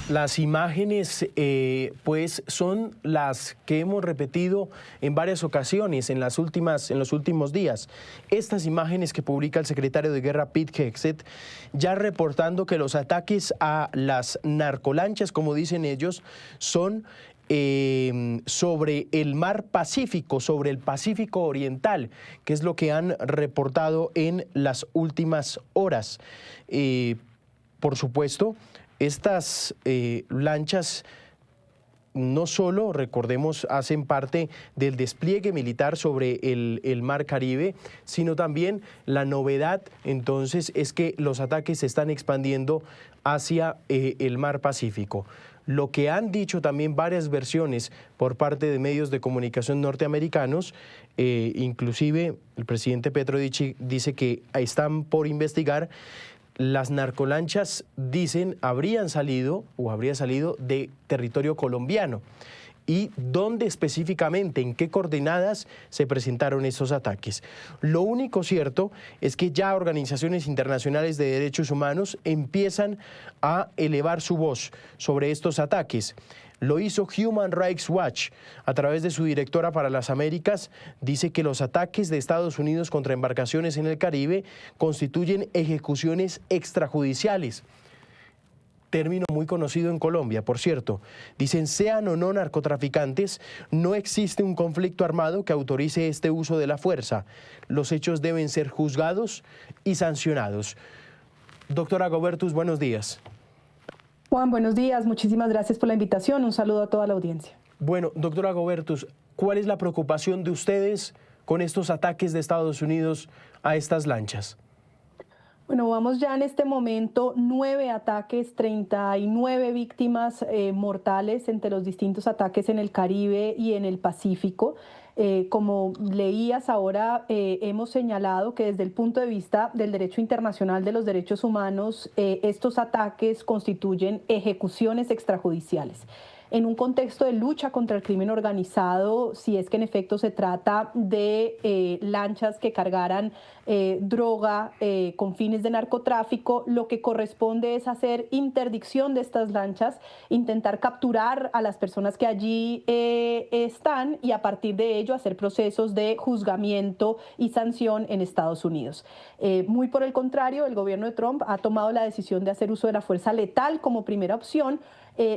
Las imágenes, pues, son las que hemos repetido en varias ocasiones en los últimos días. Estas imágenes que publica el secretario de Guerra, Pete Hegseth, ya reportando que los ataques a las narcolanchas, como dicen ellos, son sobre el mar Pacífico, sobre el Pacífico Oriental, que es lo que han reportado en las últimas horas. Por supuesto, estas lanchas no solo, recordemos, hacen parte del despliegue militar sobre el Mar Caribe, sino también la novedad entonces es que los ataques se están expandiendo hacia el Mar Pacífico. Lo que han dicho también varias versiones por parte de medios de comunicación norteamericanos, inclusive el presidente Petro dice que están por investigar. Las narcolanchas, dicen, habría salido de territorio colombiano. ¿Y dónde específicamente, en qué coordenadas se presentaron esos ataques? Lo único cierto es que ya organizaciones internacionales de derechos humanos empiezan a elevar su voz sobre estos ataques. Lo hizo Human Rights Watch a través de su directora para las Américas. Dice que los ataques de Estados Unidos contra embarcaciones en el Caribe constituyen ejecuciones extrajudiciales. Término muy conocido en Colombia, por cierto. Dicen, sean o no narcotraficantes, no existe un conflicto armado que autorice este uso de la fuerza. Los hechos deben ser juzgados y sancionados. Doctora Gobertus, buenos días. Juan, buenos días. Muchísimas gracias por la invitación. Un saludo a toda la audiencia. Bueno, doctora Gobertus, ¿cuál es la preocupación de ustedes con estos ataques de Estados Unidos a estas lanchas? Bueno, vamos ya en este momento 9 ataques, 39 víctimas mortales entre los distintos ataques en el Caribe y en el Pacífico. Como leías ahora, hemos señalado que desde el punto de vista del derecho internacional de los derechos humanos, estos ataques constituyen ejecuciones extrajudiciales. En un contexto de lucha contra el crimen organizado, si es que en efecto se trata de lanchas que cargaran droga con fines de narcotráfico, lo que corresponde es hacer interdicción de estas lanchas, intentar capturar a las personas que allí están y a partir de ello hacer procesos de juzgamiento y sanción en Estados Unidos. Muy por el contrario, el gobierno de Trump ha tomado la decisión de hacer uso de la fuerza letal como primera opción,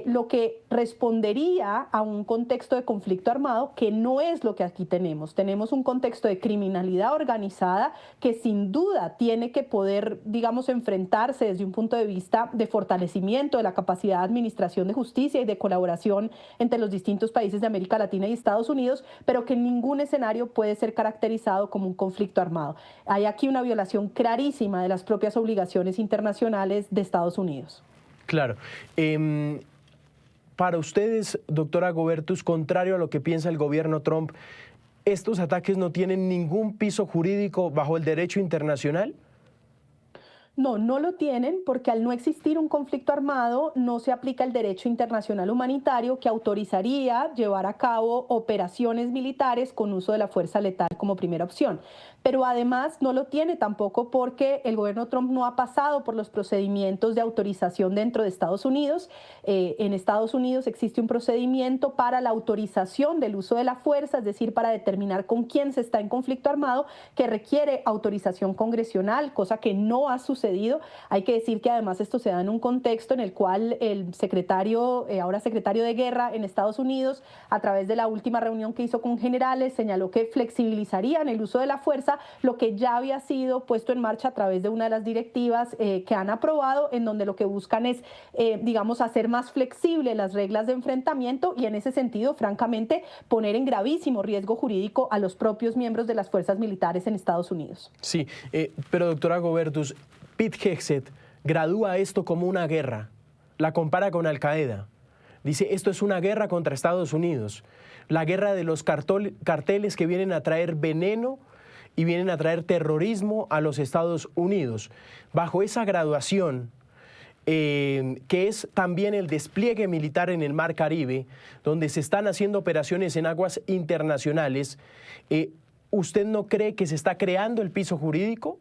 lo que respondería a un contexto de conflicto armado que no es lo que aquí tenemos. Tenemos un contexto de criminalidad organizada que sin duda tiene que poder, digamos, enfrentarse desde un punto de vista de fortalecimiento de la capacidad de administración de justicia y de colaboración entre los distintos países de América Latina y Estados Unidos, pero que en ningún escenario puede ser caracterizado como un conflicto armado. Hay aquí una violación clarísima de las propias obligaciones internacionales de Estados Unidos. Claro. Para ustedes, doctora Gobertus, contrario a lo que piensa el gobierno Trump, ¿estos ataques no tienen ningún piso jurídico bajo el derecho internacional? No, no lo tienen porque al no existir un conflicto armado no se aplica el derecho internacional humanitario que autorizaría llevar a cabo operaciones militares con uso de la fuerza letal como primera opción. Pero además no lo tiene tampoco porque el gobierno Trump no ha pasado por los procedimientos de autorización dentro de Estados Unidos. En Estados Unidos existe un procedimiento para la autorización del uso de la fuerza, es decir, para determinar con quién se está en conflicto armado, que requiere autorización congresional, cosa que no ha sucedido. Hay que decir que además esto se da en un contexto en el cual el secretario, ahora secretario de Guerra en Estados Unidos, a través de la última reunión que hizo con generales, señaló que flexibilizarían el uso de la fuerza, lo que ya había sido puesto en marcha a través de una de las directivas que han aprobado, en donde lo que buscan es, digamos, hacer más flexibles las reglas de enfrentamiento y en ese sentido, francamente, poner en gravísimo riesgo jurídico a los propios miembros de las fuerzas militares en Estados Unidos. Sí, pero doctora Gobertus, Pete Hegseth gradúa esto como una guerra, la compara con Al-Qaeda. Dice, esto es una guerra contra Estados Unidos, la guerra de los carteles que vienen a traer veneno y vienen a traer terrorismo a los Estados Unidos. Bajo esa graduación, que es también el despliegue militar en el Mar Caribe, donde se están haciendo operaciones en aguas internacionales, ¿usted no cree que se está creando el piso jurídico?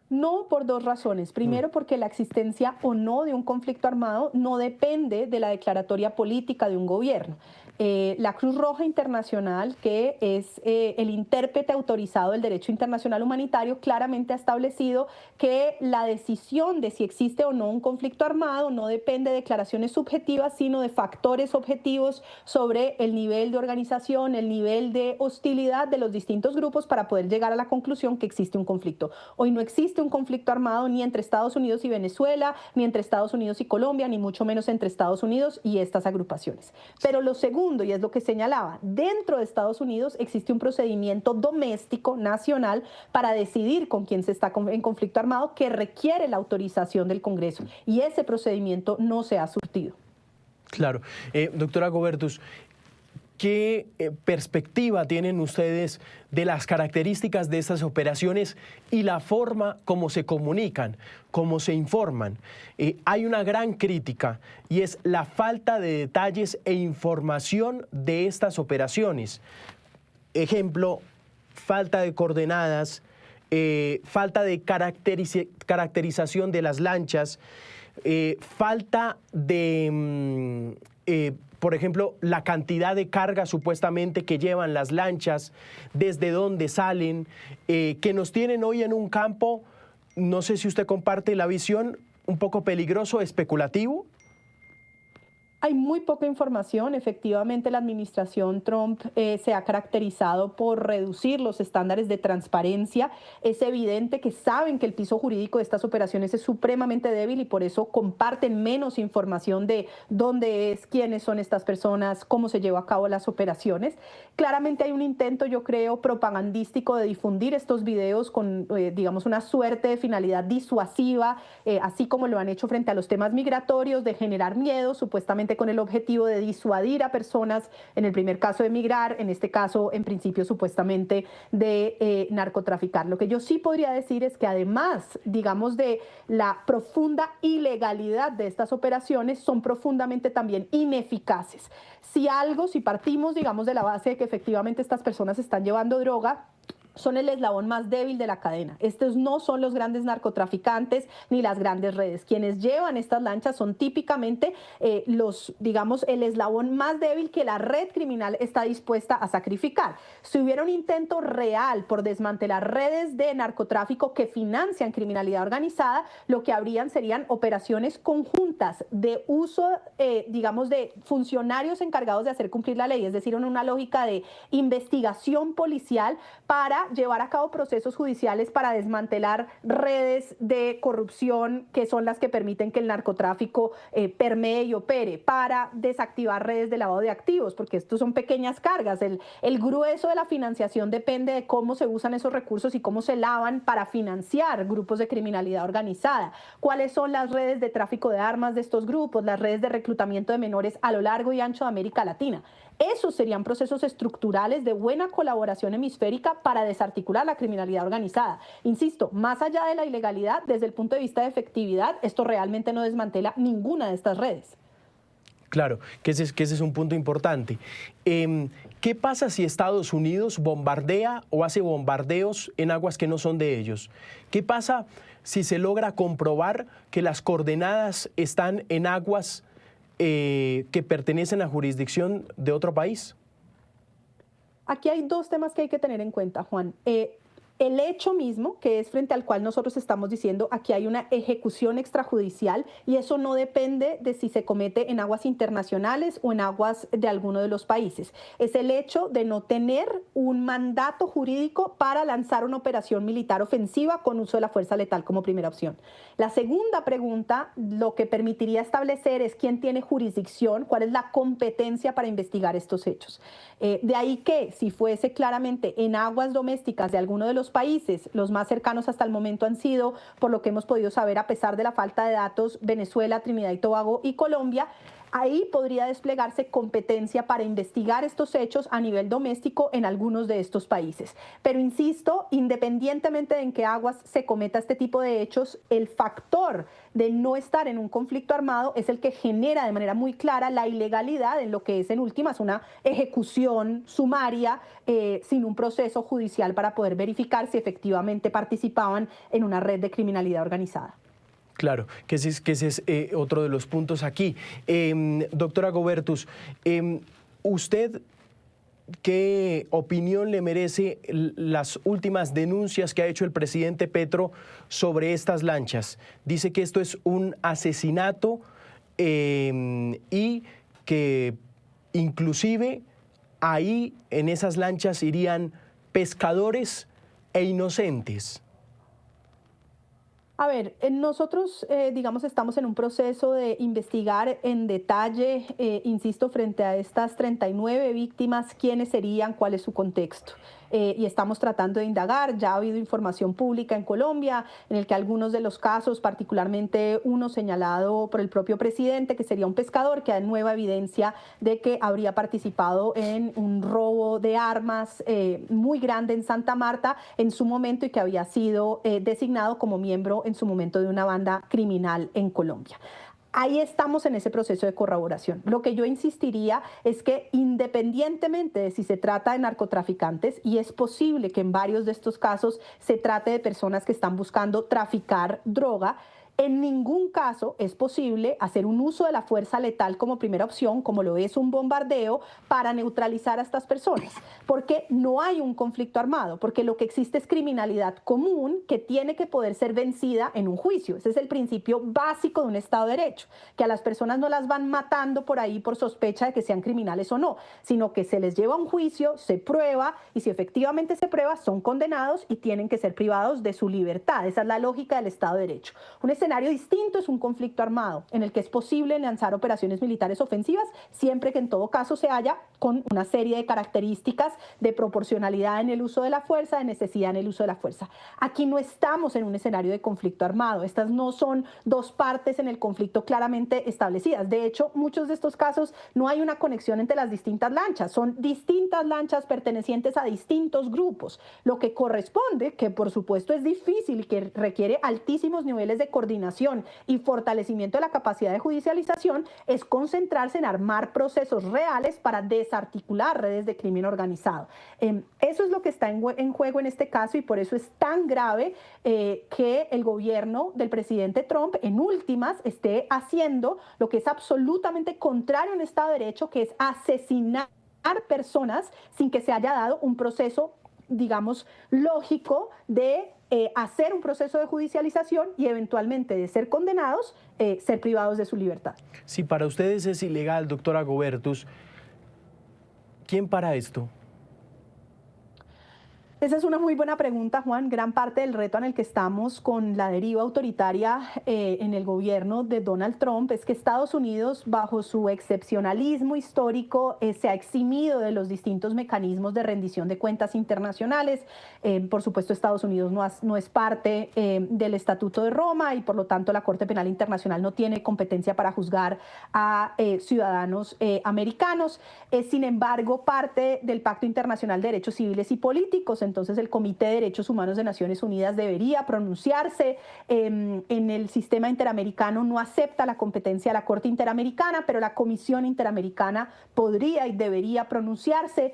No, por dos razones. Primero, porque la existencia o no de un conflicto armado no depende de la declaratoria política de un gobierno. La Cruz Roja Internacional, que es el intérprete autorizado del derecho internacional humanitario, claramente ha establecido que la decisión de si existe o no un conflicto armado no depende de declaraciones subjetivas, sino de factores objetivos sobre el nivel de organización, el nivel de hostilidad de los distintos grupos para poder llegar a la conclusión que existe un conflicto. Hoy no existe un conflicto armado ni entre Estados Unidos y Venezuela, ni entre Estados Unidos y Colombia, ni mucho menos entre Estados Unidos y estas agrupaciones. Pero lo segundo, y es lo que señalaba, dentro de Estados Unidos existe un procedimiento doméstico, nacional, para decidir con quién se está en conflicto armado que requiere la autorización del Congreso. Y ese procedimiento no se ha surtido. Claro. Doctora Gobertus, ¿qué perspectiva tienen ustedes de las características de estas operaciones y la forma como se comunican, cómo se informan? Hay una gran crítica y es la falta de detalles e información de estas operaciones. Ejemplo, falta de coordenadas, falta de caracterización de las lanchas, falta de... por ejemplo, la cantidad de carga supuestamente que llevan las lanchas, desde dónde salen, que nos tienen hoy en un campo, no sé si usted comparte la visión, un poco peligroso, especulativo. Hay muy poca información. Efectivamente, la administración Trump se ha caracterizado por reducir los estándares de transparencia. Es evidente que saben que el piso jurídico de estas operaciones es supremamente débil y por eso comparten menos información de dónde es, quiénes son estas personas, cómo se lleva a cabo las operaciones. Claramente hay un intento, yo creo, propagandístico de difundir estos videos con, digamos, una suerte de finalidad disuasiva, así como lo han hecho frente a los temas migratorios, de generar miedo, supuestamente con el objetivo de disuadir a personas, en el primer caso de migrar, en este caso, en principio, supuestamente de narcotraficar. Lo que yo sí podría decir es que además, digamos, de la profunda ilegalidad de estas operaciones, son profundamente también ineficaces. Si partimos, digamos, de la base de que efectivamente estas personas están llevando droga, son el eslabón más débil de la cadena. Estos no son los grandes narcotraficantes ni las grandes redes. Quienes llevan estas lanchas son típicamente digamos, el eslabón más débil que la red criminal está dispuesta a sacrificar. Si hubiera un intento real por desmantelar redes de narcotráfico que financian criminalidad organizada, lo que habrían serían operaciones conjuntas de uso, digamos, de funcionarios encargados de hacer cumplir la ley, es decir, en una lógica de investigación policial para llevar a cabo procesos judiciales para desmantelar redes de corrupción que son las que permiten que el narcotráfico permee y opere, para desactivar redes de lavado de activos, porque estos son pequeñas cargas. El grueso de la financiación depende de cómo se usan esos recursos y cómo se lavan para financiar grupos de criminalidad organizada. ¿Cuáles son las redes de tráfico de armas de estos grupos? Las redes de reclutamiento de menores a lo largo y ancho de América Latina. Esos serían procesos estructurales de buena colaboración hemisférica para desarticular la criminalidad organizada. Insisto, más allá de la ilegalidad, desde el punto de vista de efectividad, esto realmente no desmantela ninguna de estas redes. Claro, que ese es un punto importante. ¿Qué pasa si Estados Unidos bombardea o hace bombardeos en aguas que no son de ellos? ¿Qué pasa si se logra comprobar que las coordenadas están en aguas que pertenecen a jurisdicción de otro país? Aquí hay dos temas que hay que tener en cuenta, Juan. El hecho mismo, que es frente al cual nosotros estamos diciendo, aquí hay una ejecución extrajudicial y eso no depende de si se comete en aguas internacionales o en aguas de alguno de los países. Es el hecho de no tener un mandato jurídico para lanzar una operación militar ofensiva con uso de la fuerza letal como primera opción. La segunda pregunta, lo que permitiría establecer es quién tiene jurisdicción, cuál es la competencia para investigar estos hechos. De ahí que, si fuese claramente en aguas domésticas de alguno de los países, los más cercanos hasta el momento han sido, por lo que hemos podido saber, a pesar de la falta de datos, Venezuela, Trinidad y Tobago y Colombia. ahí podría desplegarse competencia para investigar estos hechos a nivel doméstico en algunos de estos países. Pero insisto, independientemente de en qué aguas se cometa este tipo de hechos, el factor de no estar en un conflicto armado es el que genera de manera muy clara la ilegalidad en lo que es en últimas una ejecución sumaria sin un proceso judicial para poder verificar si efectivamente participaban en una red de criminalidad organizada. Claro, que ese es otro de los puntos aquí. Doctora Gobertus, ¿usted qué opinión le merece las últimas denuncias que ha hecho el presidente Petro sobre estas lanchas? Dice que esto es un asesinato y que inclusive ahí en esas lanchas irían pescadores e inocentes. A ver, nosotros, digamos, estamos en un proceso de investigar en detalle, insisto, frente a estas 39 víctimas, quiénes serían, cuál es su contexto. Y estamos tratando de indagar. Ya ha habido información pública en Colombia en el que algunos de los casos, particularmente uno señalado por el propio presidente, que sería un pescador, que da nueva evidencia de que habría participado en un robo de armas muy grande en Santa Marta en su momento y que había sido designado como miembro en su momento de una banda criminal en Colombia. Ahí estamos en ese proceso de corroboración. Lo que yo insistiría es que independientemente de si se trata de narcotraficantes, y es posible que en varios de estos casos se trate de personas que están buscando traficar droga, en ningún caso es posible hacer un uso de la fuerza letal como primera opción, como lo es un bombardeo, para neutralizar a estas personas, porque no hay un conflicto armado, porque lo que existe es criminalidad común que tiene que poder ser vencida en un juicio. Ese es el principio básico de un Estado de Derecho, que a las personas no las van matando por ahí por sospecha de que sean criminales o no, sino que se les lleva a un juicio, se prueba, y si efectivamente se prueba, son condenados y tienen que ser privados de su libertad. Esa es la lógica del Estado de Derecho. Un escenario distinto es un conflicto armado en el que es posible lanzar operaciones militares ofensivas siempre que en todo caso se haya con una serie de características de proporcionalidad en el uso de la fuerza, de necesidad en el uso de la fuerza. Aquí no estamos en un escenario de conflicto armado. Estas no son dos partes en el conflicto claramente establecidas. De hecho, muchos de estos casos no hay una conexión entre las distintas lanchas. Son distintas lanchas pertenecientes a distintos grupos. Lo que corresponde, que por supuesto es difícil y que requiere altísimos niveles de coordinación y fortalecimiento de la capacidad de judicialización, es concentrarse en armar procesos reales para desarticular redes de crimen organizado. Eso es lo que está en juego en este caso, y por eso es tan grave que el gobierno del presidente Trump en últimas esté haciendo lo que es absolutamente contrario a un Estado de Derecho, que es asesinar personas sin que se haya dado un proceso, digamos, lógico de hacer un proceso de judicialización y eventualmente de ser condenados, ser privados de su libertad. Si para ustedes es ilegal, doctora Gobertus, ¿quién para esto? Esa es una muy buena pregunta, Juan. Gran parte del reto en el que estamos con la deriva autoritaria en el gobierno de Donald Trump es que Estados Unidos, bajo su excepcionalismo histórico, se ha eximido de los distintos mecanismos de rendición de cuentas internacionales. Por supuesto, Estados Unidos no es parte del Estatuto de Roma y por lo tanto la Corte Penal Internacional no tiene competencia para juzgar a ciudadanos americanos. Es, sin embargo, parte del Pacto Internacional de Derechos Civiles y Políticos. Entonces el Comité de Derechos Humanos de Naciones Unidas debería pronunciarse. En el sistema interamericano no acepta la competencia de la Corte Interamericana, pero la Comisión Interamericana podría y debería pronunciarse.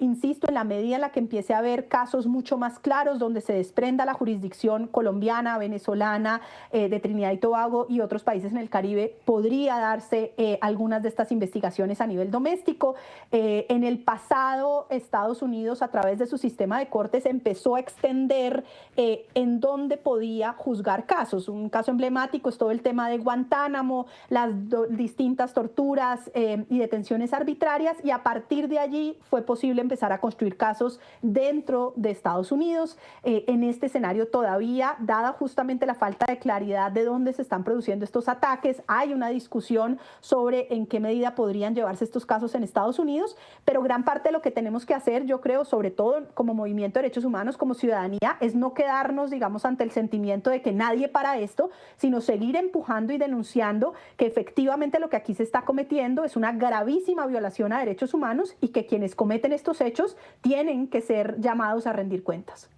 Insisto, en la medida en la que empiece a haber casos mucho más claros donde se desprenda la jurisdicción colombiana, venezolana, de Trinidad y Tobago y otros países en el Caribe, podría darse algunas de estas investigaciones a nivel doméstico. En el pasado, Estados Unidos, a través de su sistema de cortes, empezó a extender en dónde podía juzgar casos. Un caso emblemático es todo el tema de Guantánamo, las distintas torturas y detenciones arbitrarias, y a partir de allí fue posible empezar a construir casos dentro de Estados Unidos. En este escenario todavía, dada justamente la falta de claridad de dónde se están produciendo estos ataques, hay una discusión sobre en qué medida podrían llevarse estos casos en Estados Unidos, pero gran parte de lo que tenemos que hacer, yo creo, sobre todo como movimiento movimiento de derechos humanos como ciudadanía es no quedarnos, digamos, ante el sentimiento de que nadie para esto, sino seguir empujando y denunciando que efectivamente lo que aquí se está cometiendo es una gravísima violación a derechos humanos y que quienes cometen estos hechos tienen que ser llamados a rendir cuentas.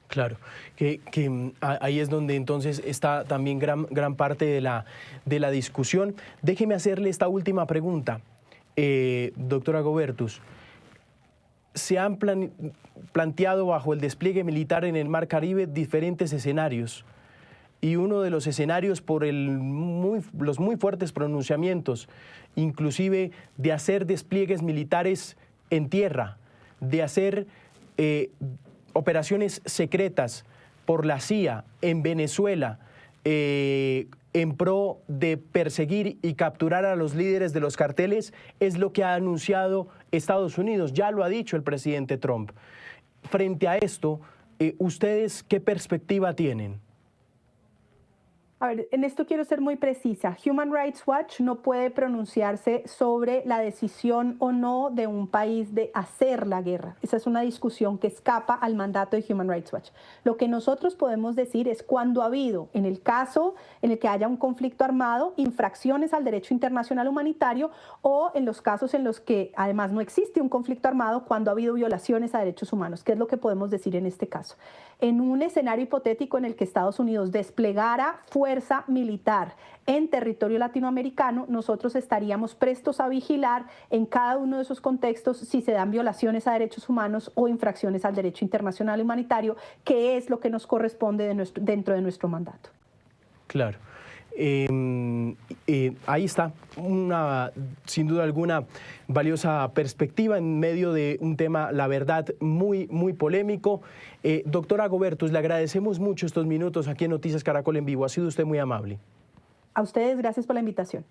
Claro, ahí es donde entonces está también gran parte de la discusión. Déjeme hacerle esta última pregunta, doctora Gobertus. Se han planteado bajo el despliegue militar en el Mar Caribe diferentes escenarios y uno de los escenarios por los muy fuertes pronunciamientos, inclusive de hacer despliegues militares en tierra, de hacer operaciones secretas por la CIA en Venezuela en pro de perseguir y capturar a los líderes de los carteles, es lo que ha anunciado Estados Unidos, ya lo ha dicho el presidente Trump. Frente a esto, ¿ustedes qué perspectiva tienen? A ver, en esto quiero ser muy precisa. Human Rights Watch no puede pronunciarse sobre la decisión o no de un país de hacer la guerra. Esa es una discusión que escapa al mandato de Human Rights Watch. Lo que nosotros podemos decir es cuando ha habido, en el caso en el que haya un conflicto armado, infracciones al derecho internacional humanitario o en los casos en los que además no existe un conflicto armado, cuando ha habido violaciones a derechos humanos. ¿Qué es lo que podemos decir en este caso? En un escenario hipotético en el que Estados Unidos desplegara fuerza militar en territorio latinoamericano, nosotros estaríamos prestos a vigilar en cada uno de esos contextos si se dan violaciones a derechos humanos o infracciones al derecho internacional humanitario, que es lo que nos corresponde dentro de nuestro mandato. Claro. Ahí está una, sin duda alguna, valiosa perspectiva en medio de un tema, la verdad, muy polémico. Doctora Gobertus, le agradecemos mucho estos minutos aquí en Noticias Caracol en Vivo. Ha sido usted muy amable. A ustedes, gracias por la invitación.